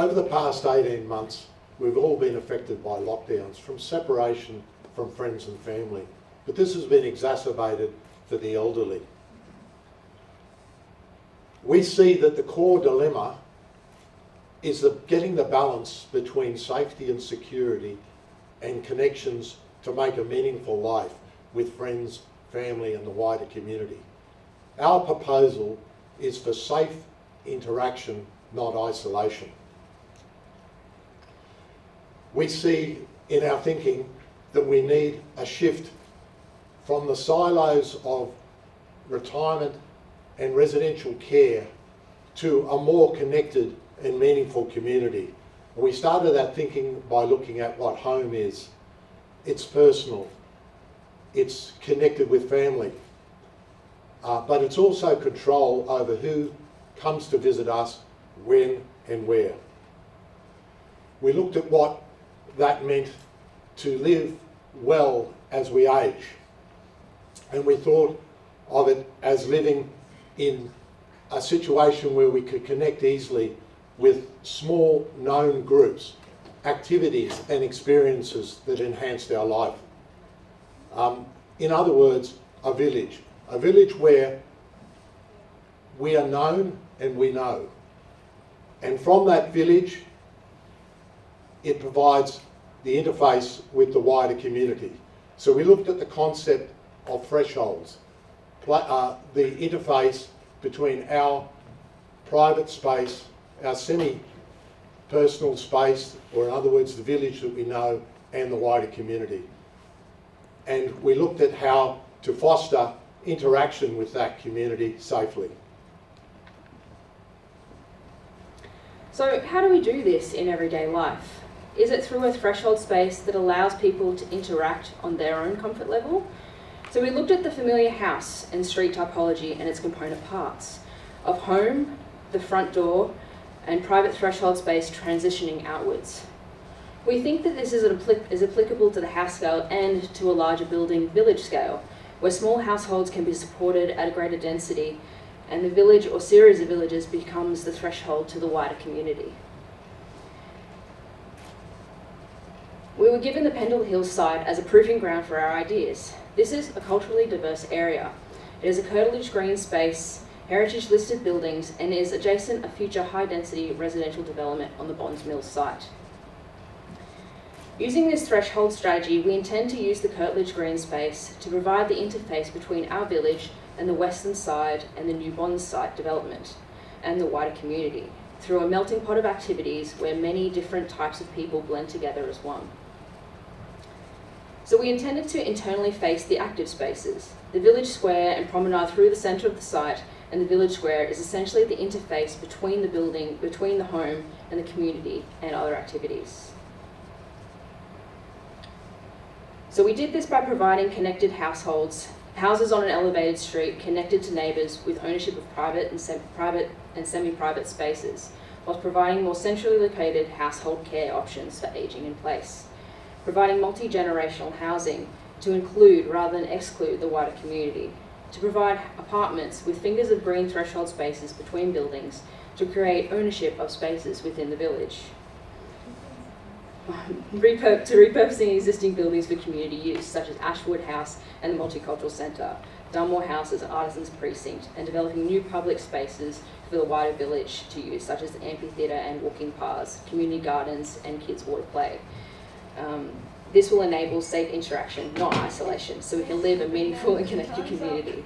Over the past 18 months, we've all been affected by lockdowns, from separation from friends and family. But this has been exacerbated for the elderly. We see that the core dilemma is getting the balance between safety and security and connections to make a meaningful life with friends, family and the wider community. Our proposal is for safe interaction, not isolation. We see in our thinking that we need a shift from the silos of retirement and residential care to a more connected and meaningful community. And we started that thinking by looking at what home is. It's personal, it's connected with family, but it's also control over who comes to visit us, when and where. We looked at what that meant to live well as we age, and we thought of it as living in a situation where we could connect easily with small known groups, activities and experiences that enhanced our life. In other words, a village where we are known and we know. And from that village, it provides the interface with the wider community. So we looked at the concept of thresholds, the interface between our private space, our semi-personal space, or in other words, the village that we know, and the wider community. And we looked at how to foster interaction with that community safely. So how do we do this in everyday life? Is it through a threshold space that allows people to interact on their own comfort level? So we looked at the familiar house and street typology and its component parts of home, the front door, and private threshold space transitioning outwards. We think that this is applicable to the house scale and to a larger building village scale, where small households can be supported at a greater density, and the village or series of villages becomes the threshold to the wider community. We were given the Pendle Hills site as a proving ground for our ideas. This is a culturally diverse area. It is a curtilage green space, heritage listed buildings, and is adjacent a future high density residential development on the Bonds Mills site. Using this threshold strategy, we intend to use the curtilage green space to provide the interface between our village and the western side and the new Bonds site development and the wider community through a melting pot of activities where many different types of people blend together as one. So we intended to internally face the active spaces. The village square and promenade through the centre of the site, and the village square is essentially the interface between the building, between the home and the community and other activities. So we did this by providing connected houses on an elevated street connected to neighbours with ownership of private and semi-private spaces, whilst providing more centrally located household care options for ageing in place. Providing multi-generational housing to include rather than exclude the wider community. To provide apartments with fingers of green threshold spaces between buildings to create ownership of spaces within the village. Repurposing existing buildings for community use, such as Ashwood House and the Multicultural Centre, Dunmore House as an artisans precinct, and developing new public spaces for the wider village to use, such as the amphitheatre and walking paths, community gardens and kids' water play. This will enable safe interaction, not isolation, so we can live a meaningful and connected community.